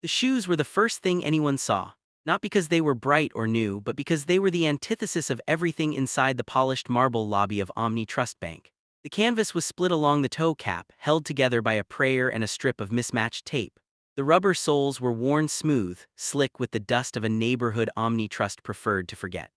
The shoes were the first thing anyone saw, not because they were bright or new, but because they were the antithesis of everything inside the polished marble lobby of Omni Trust Bank. The canvas was split along the toe cap, held together by a prayer and a strip of mismatched tape. The rubber soles were worn smooth, slick with the dust of a neighborhood Omni Trust preferred to forget.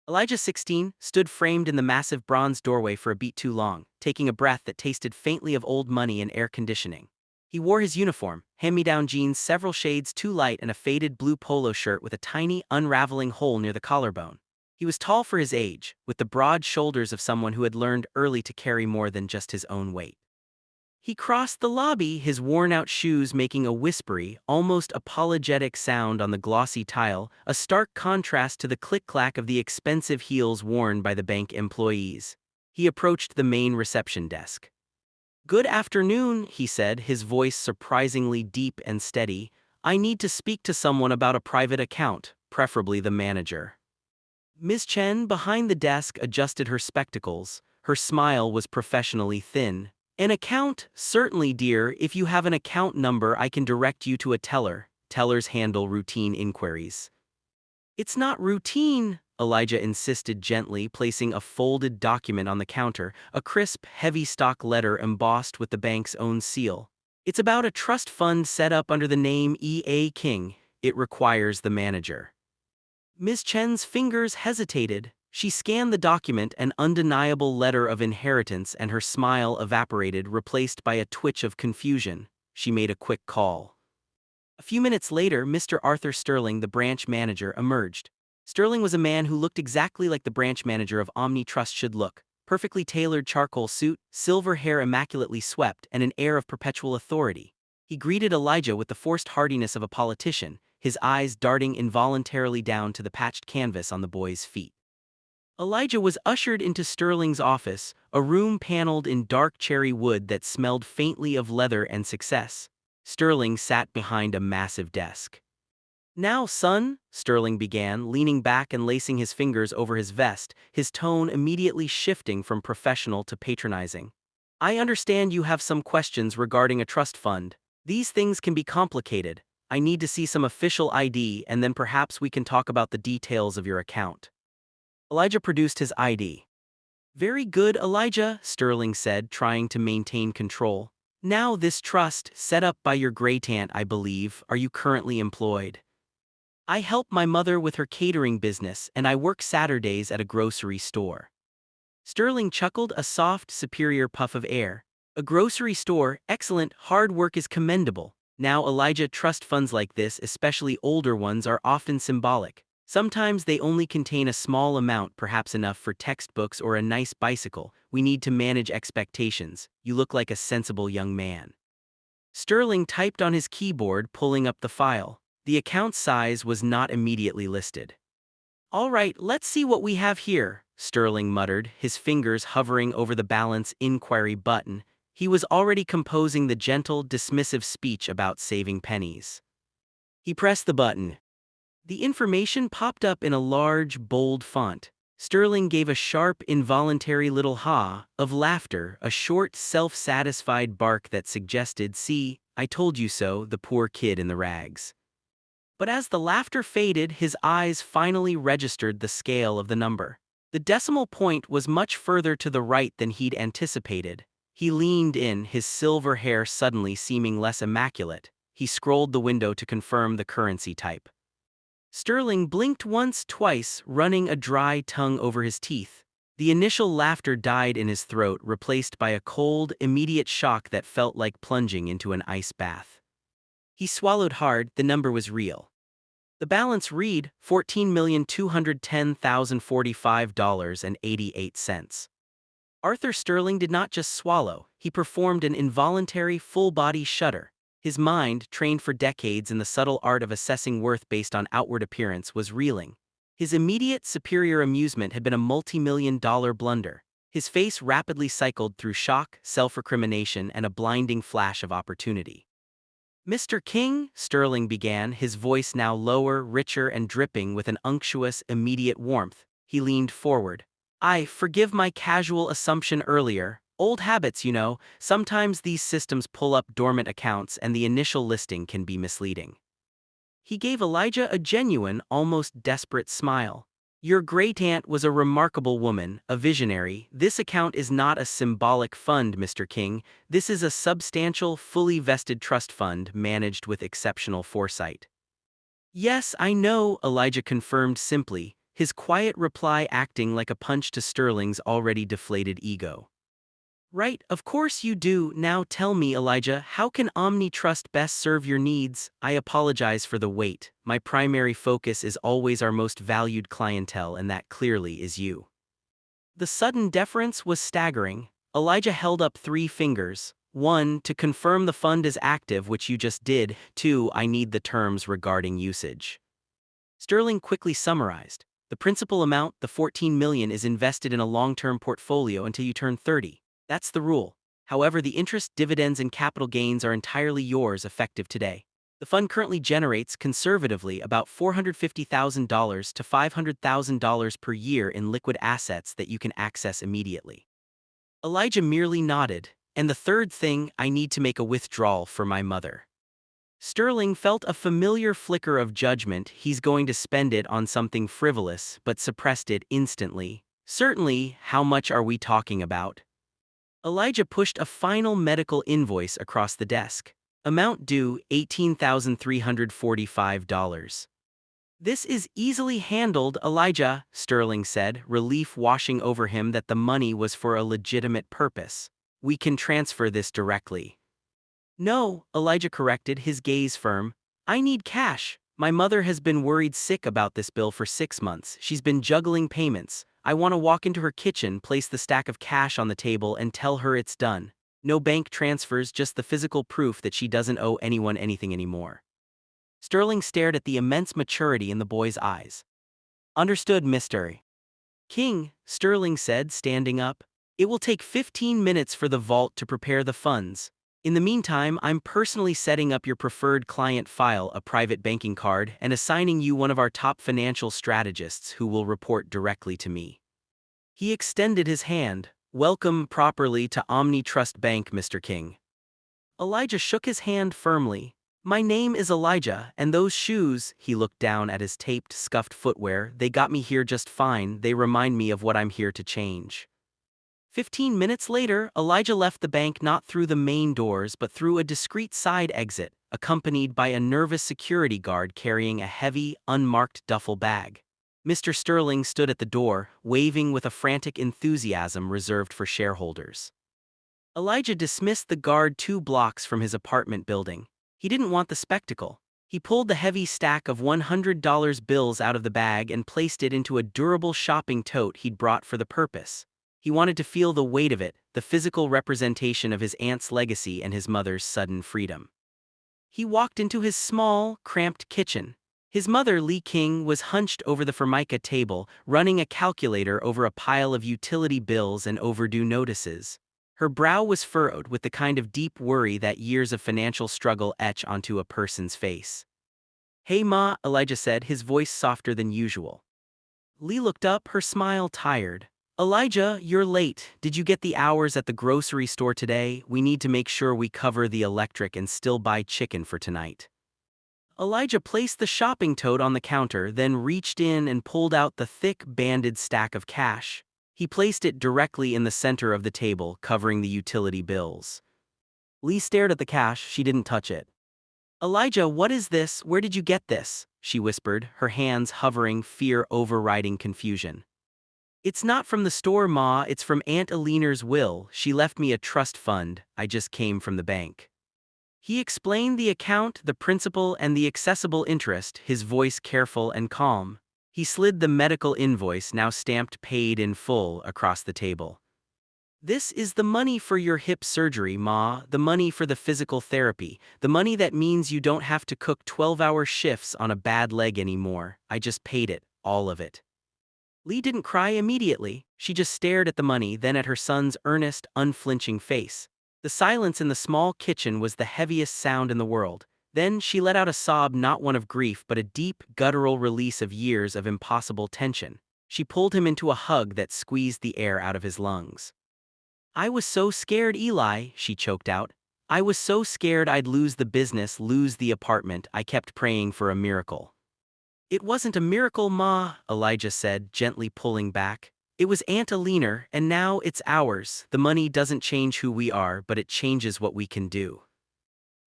Elijah 16 stood framed in the massive bronze doorway for a beat too long, taking a breath that tasted faintly of old money and air conditioning. He wore his uniform, hand-me-down jeans several shades too light and a faded blue polo shirt with a tiny, unraveling hole near the collarbone. He was tall for his age, with the broad shoulders of someone who had learned early to carry more than just his own weight. He crossed the lobby, his worn-out shoes making a whispery, almost apologetic sound on the glossy tile, a stark contrast to the click-clack of the expensive heels worn by the bank employees. He approached the main reception desk. "Good afternoon," he said, his voice surprisingly deep and steady. "I need to speak to someone about a private account, preferably the manager." Ms. Chen, behind the desk, adjusted her spectacles. Her smile was professionally thin. "An account? Certainly, dear. If you have an account number, I can direct you to a teller. Tellers handle routine inquiries." "It's not routine," Elijah insisted gently, placing a folded document on the counter, a crisp, heavy stock letter embossed with the bank's own seal. "It's about a trust fund set up under the name E.A. King. It requires the manager." Ms. Chen's fingers hesitated. She scanned the document, an undeniable letter of inheritance, and her smile evaporated, replaced by a twitch of confusion. She made a quick call. A few minutes later, Mr. Arthur Sterling, the branch manager, emerged. Sterling was a man who looked exactly like the branch manager of Omni Trust should look: perfectly tailored charcoal suit, silver hair immaculately swept, and an air of perpetual authority. He greeted Elijah with the forced heartiness of a politician, his eyes darting involuntarily down to the patched canvas on the boy's feet. Elijah was ushered into Sterling's office, a room paneled in dark cherry wood that smelled faintly of leather and success. Sterling sat behind a massive desk. "Now, son," Sterling began, leaning back and lacing his fingers over his vest, his tone immediately shifting from professional to patronizing. "I understand you have some questions regarding a trust fund. These things can be complicated. I need to see some official ID, and then perhaps we can talk about the details of your account." Elijah produced his ID. "Very good, Elijah," Sterling said, trying to maintain control. "Now, this trust, set up by your great-aunt, I believe, are you currently employed?" "I help my mother with her catering business, and I work Saturdays at a grocery store." Sterling chuckled, a soft, superior puff of air. "A grocery store, excellent, hard work is commendable." Now, Elijah, trust funds like this, especially older ones, are often symbolic. Sometimes they only contain a small amount, perhaps enough for textbooks or a nice bicycle. "We need to manage expectations. You look like a sensible young man." Sterling typed on his keyboard, pulling up the file. The account size was not immediately listed. "All right, let's see what we have here," Sterling muttered, his fingers hovering over the balance inquiry button. He was already composing the gentle, dismissive speech about saving pennies. He pressed the button. The information popped up in a large, bold font. Sterling gave a sharp, involuntary little ha of laughter, a short, self-satisfied bark that suggested, "See, I told you so, the poor kid in the rags." But as the laughter faded, his eyes finally registered the scale of the number. The decimal point was much further to the right than he'd anticipated. He leaned in, his silver hair suddenly seeming less immaculate. He scrolled the window to confirm the currency type. Sterling blinked once, twice, running a dry tongue over his teeth. The initial laughter died in his throat, replaced by a cold, immediate shock that felt like plunging into an ice bath. He swallowed hard. The number was real. The balance read $14,210,045.88. Arthur Sterling did not just swallow, he performed an involuntary full-body shudder. His mind, trained for decades in the subtle art of assessing worth based on outward appearance, was reeling. His immediate, superior amusement had been a multi-million-dollar blunder. His face rapidly cycled through shock, self-recrimination, and a blinding flash of opportunity. "Mr. King," Sterling began, his voice now lower, richer, and dripping with an unctuous, immediate warmth. He leaned forward. Forgive my casual assumption earlier. Old habits, you know. Sometimes these systems pull up dormant accounts and the initial listing can be misleading." He gave Elijah a genuine, almost desperate smile. Your great-aunt was a remarkable woman, a visionary. This account is not a symbolic fund, Mr. King. This is a substantial, fully vested trust fund managed with exceptional foresight. Yes, I know, Elijah confirmed simply, his quiet reply acting like a punch to Sterling's already deflated ego. Right, of course you do. Now tell me, Elijah, how can Omni Trust best serve your needs? I apologize for the wait. My primary focus is always our most valued clientele, and that clearly is you. The sudden deference was staggering. Elijah held up 3 fingers. 1, to confirm the fund is active, which you just did. 2, I need the terms regarding usage. Sterling quickly summarized. The principal amount, the $14 million, is invested in a long-term portfolio until you turn 30. That's the rule. However, the interest, dividends, and capital gains are entirely yours effective today. The fund currently generates, conservatively, about $450,000 to $500,000 per year in liquid assets that you can access immediately. Elijah merely nodded. And the third thing, I need to make a withdrawal for my mother. Sterling felt a familiar flicker of judgment. He's going to spend it on something frivolous, but suppressed it instantly. Certainly, how much are we talking about? Elijah pushed a final medical invoice across the desk. Amount due, $18,345. This is easily handled, Elijah, Sterling said, relief washing over him that the money was for a legitimate purpose. We can transfer this directly. No, Elijah corrected, his gaze firm. I need cash. My mother has been worried sick about this bill for 6 months. She's been juggling payments. I want to walk into her kitchen, place the stack of cash on the table, and tell her it's done. No bank transfers, just the physical proof that she doesn't owe anyone anything anymore. Sterling stared at the immense maturity in the boy's eyes. Understood, Mr. King, Sterling said, standing up. It will take 15 minutes for the vault to prepare the funds. In the meantime, I'm personally setting up your preferred client file, a private banking card, and assigning you one of our top financial strategists who will report directly to me. He extended his hand. Welcome properly to Omni Trust Bank, Mr. King. Elijah shook his hand firmly. My name is Elijah, and those shoes, he looked down at his taped, scuffed footwear, they got me here just fine. They remind me of what I'm here to change. 15 minutes later, Elijah left the bank not through the main doors but through a discreet side exit, accompanied by a nervous security guard carrying a heavy, unmarked duffel bag. Mr. Sterling stood at the door, waving with a frantic enthusiasm reserved for shareholders. Elijah dismissed the guard 2 blocks from his apartment building. He didn't want the spectacle. He pulled the heavy stack of $100 bills out of the bag and placed it into a durable shopping tote he'd brought for the purpose. He wanted to feel the weight of it, the physical representation of his aunt's legacy and his mother's sudden freedom. He walked into his small, cramped kitchen. His mother, Lee King, was hunched over the Formica table, running a calculator over a pile of utility bills and overdue notices. Her brow was furrowed with the kind of deep worry that years of financial struggle etch onto a person's face. Hey Ma, Elijah said, his voice softer than usual. Lee looked up, her smile tired. Elijah, you're late. Did you get the hours at the grocery store today? We need to make sure we cover the electric and still buy chicken for tonight. Elijah placed the shopping tote on the counter, then reached in and pulled out the thick, banded stack of cash. He placed it directly in the center of the table, covering the utility bills. Lee stared at the cash. She didn't touch it. Elijah, what is this? Where did you get this? She whispered, her hands hovering, fear overriding confusion. It's not from the store, Ma, it's from Aunt Eleanor's will. She left me a trust fund. I just came from the bank. He explained the account, the principal, and the accessible interest, his voice careful and calm. He slid the medical invoice, now stamped paid in full, across the table. This is the money for your hip surgery, Ma, the money for the physical therapy, the money that means you don't have to cook 12-hour shifts on a bad leg anymore. I just paid it, all of it. Lee didn't cry immediately. She just stared at the money, then at her son's earnest, unflinching face. The silence in the small kitchen was the heaviest sound in the world. Then she let out a sob, not one of grief but a deep, guttural release of years of impossible tension. She pulled him into a hug that squeezed the air out of his lungs. I was so scared, Eli, she choked out. I was so scared I'd lose the business, lose the apartment, I kept praying for a miracle. It wasn't a miracle, Ma, Elijah said, gently pulling back. It was Aunt Alina, and now it's ours. The money doesn't change who we are, but it changes what we can do.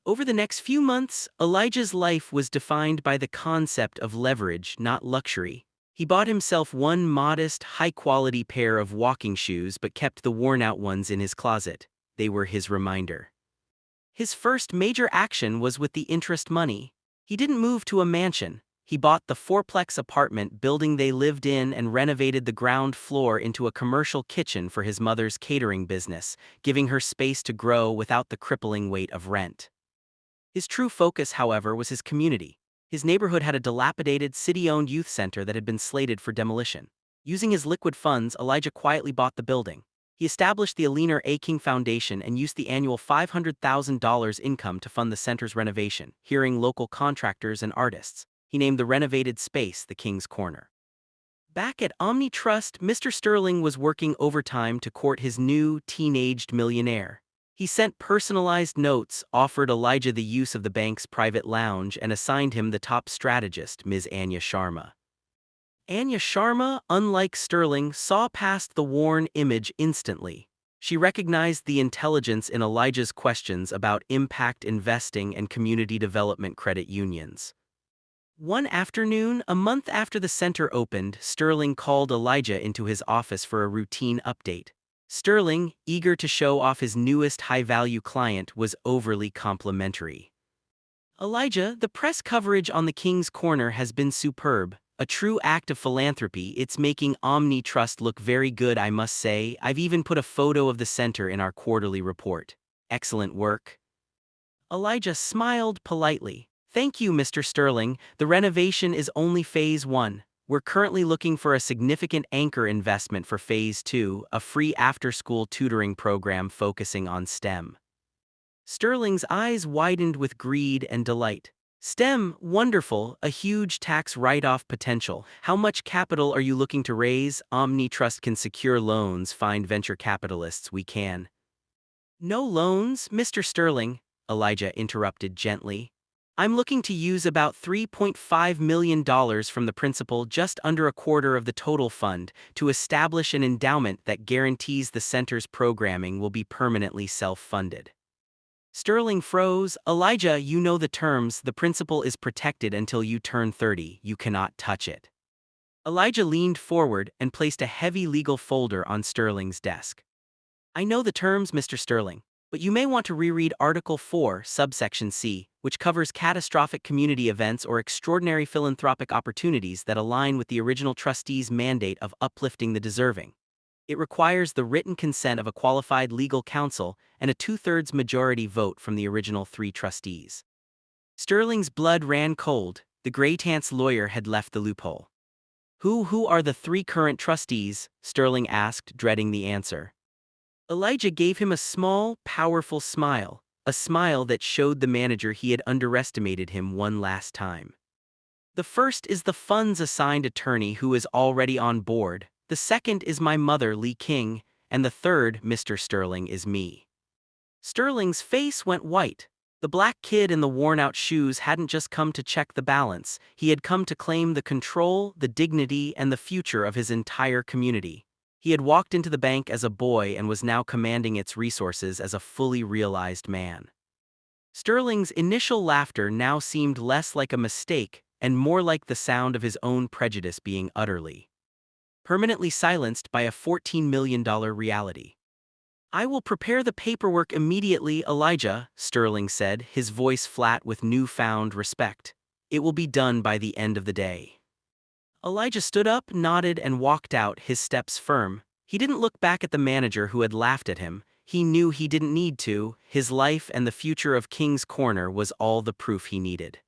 Over the next few months, Elijah's life was defined by the concept of leverage, not luxury. He bought himself one modest, high-quality pair of walking shoes but kept the worn-out ones in his closet. They were his reminder. His first major action was with the interest money. He didn't move to a mansion. He bought the fourplex apartment building they lived in and renovated the ground floor into a commercial kitchen for his mother's catering business, giving her space to grow without the crippling weight of rent. His true focus, however, was his community. His neighborhood had a dilapidated, city-owned youth center that had been slated for demolition. Using his liquid funds, Elijah quietly bought the building. He established the Alina A. King Foundation and used the annual $500,000 income to fund the center's renovation, hiring local contractors and artists. He named the renovated space the King's Corner. Back at Omni Trust, Mr. Sterling was working overtime to court his new, teenaged millionaire. He sent personalized notes, offered Elijah the use of the bank's private lounge, and assigned him the top strategist, Ms. Anya Sharma. Anya Sharma, unlike Sterling, saw past the worn image instantly. She recognized the intelligence in Elijah's questions about impact investing and community development credit unions. One afternoon, a month after the center opened, Sterling called Elijah into his office for a routine update. Sterling, eager to show off his newest high-value client, was overly complimentary. Elijah, the press coverage on the King's Corner has been superb. A true act of philanthropy. It's making Omni Trust look very good, I must say. I've even put a photo of the center in our quarterly report. Excellent work. Elijah smiled politely. Thank you, Mr. Sterling. The renovation is only phase 1. We're currently looking for a significant anchor investment for Phase 2, a free after-school tutoring program focusing on STEM. Sterling's eyes widened with greed and delight. STEM, wonderful, a huge tax write-off potential. How much capital are you looking to raise? Omni Trust can secure loans, find venture capitalists, we can. No loans, Mr. Sterling, Elijah interrupted gently. I'm looking to use about $3.5 million from the principal, just under a quarter of the total fund, to establish an endowment that guarantees the center's programming will be permanently self-funded. Sterling froze. Elijah, you know the terms. The principal is protected until you turn 30. You cannot touch it. Elijah leaned forward and placed a heavy legal folder on Sterling's desk. I know the terms, Mr. Sterling, but you may want to reread Article 4, subsection C, which covers catastrophic community events or extraordinary philanthropic opportunities that align with the original trustee's mandate of uplifting the deserving. It requires the written consent of a qualified legal counsel and a 2/3 majority vote from the original 3 trustees. Sterling's blood ran cold. The Greytant's lawyer had left the loophole. Who are the 3 current trustees? Sterling asked, dreading the answer. Elijah gave him a small, powerful smile, a smile that showed the manager he had underestimated him one last time. The first is the fund's assigned attorney, who is already on board. The second is my mother, Lee King, and the third, Mr. Sterling, is me. Sterling's face went white. The black kid in the worn-out shoes hadn't just come to check the balance. He had come to claim the control, the dignity, and the future of his entire community. He had walked into the bank as a boy and was now commanding its resources as a fully realized man. Sterling's initial laughter now seemed less like a mistake and more like the sound of his own prejudice being utterly, permanently silenced by a $14 million reality. I will prepare the paperwork immediately, Elijah, Sterling said, his voice flat with newfound respect. It will be done by the end of the day. Elijah stood up, nodded, and walked out, his steps firm. He didn't look back at the manager who had laughed at him. He knew he didn't need to. His life and the future of King's Corner was all the proof he needed.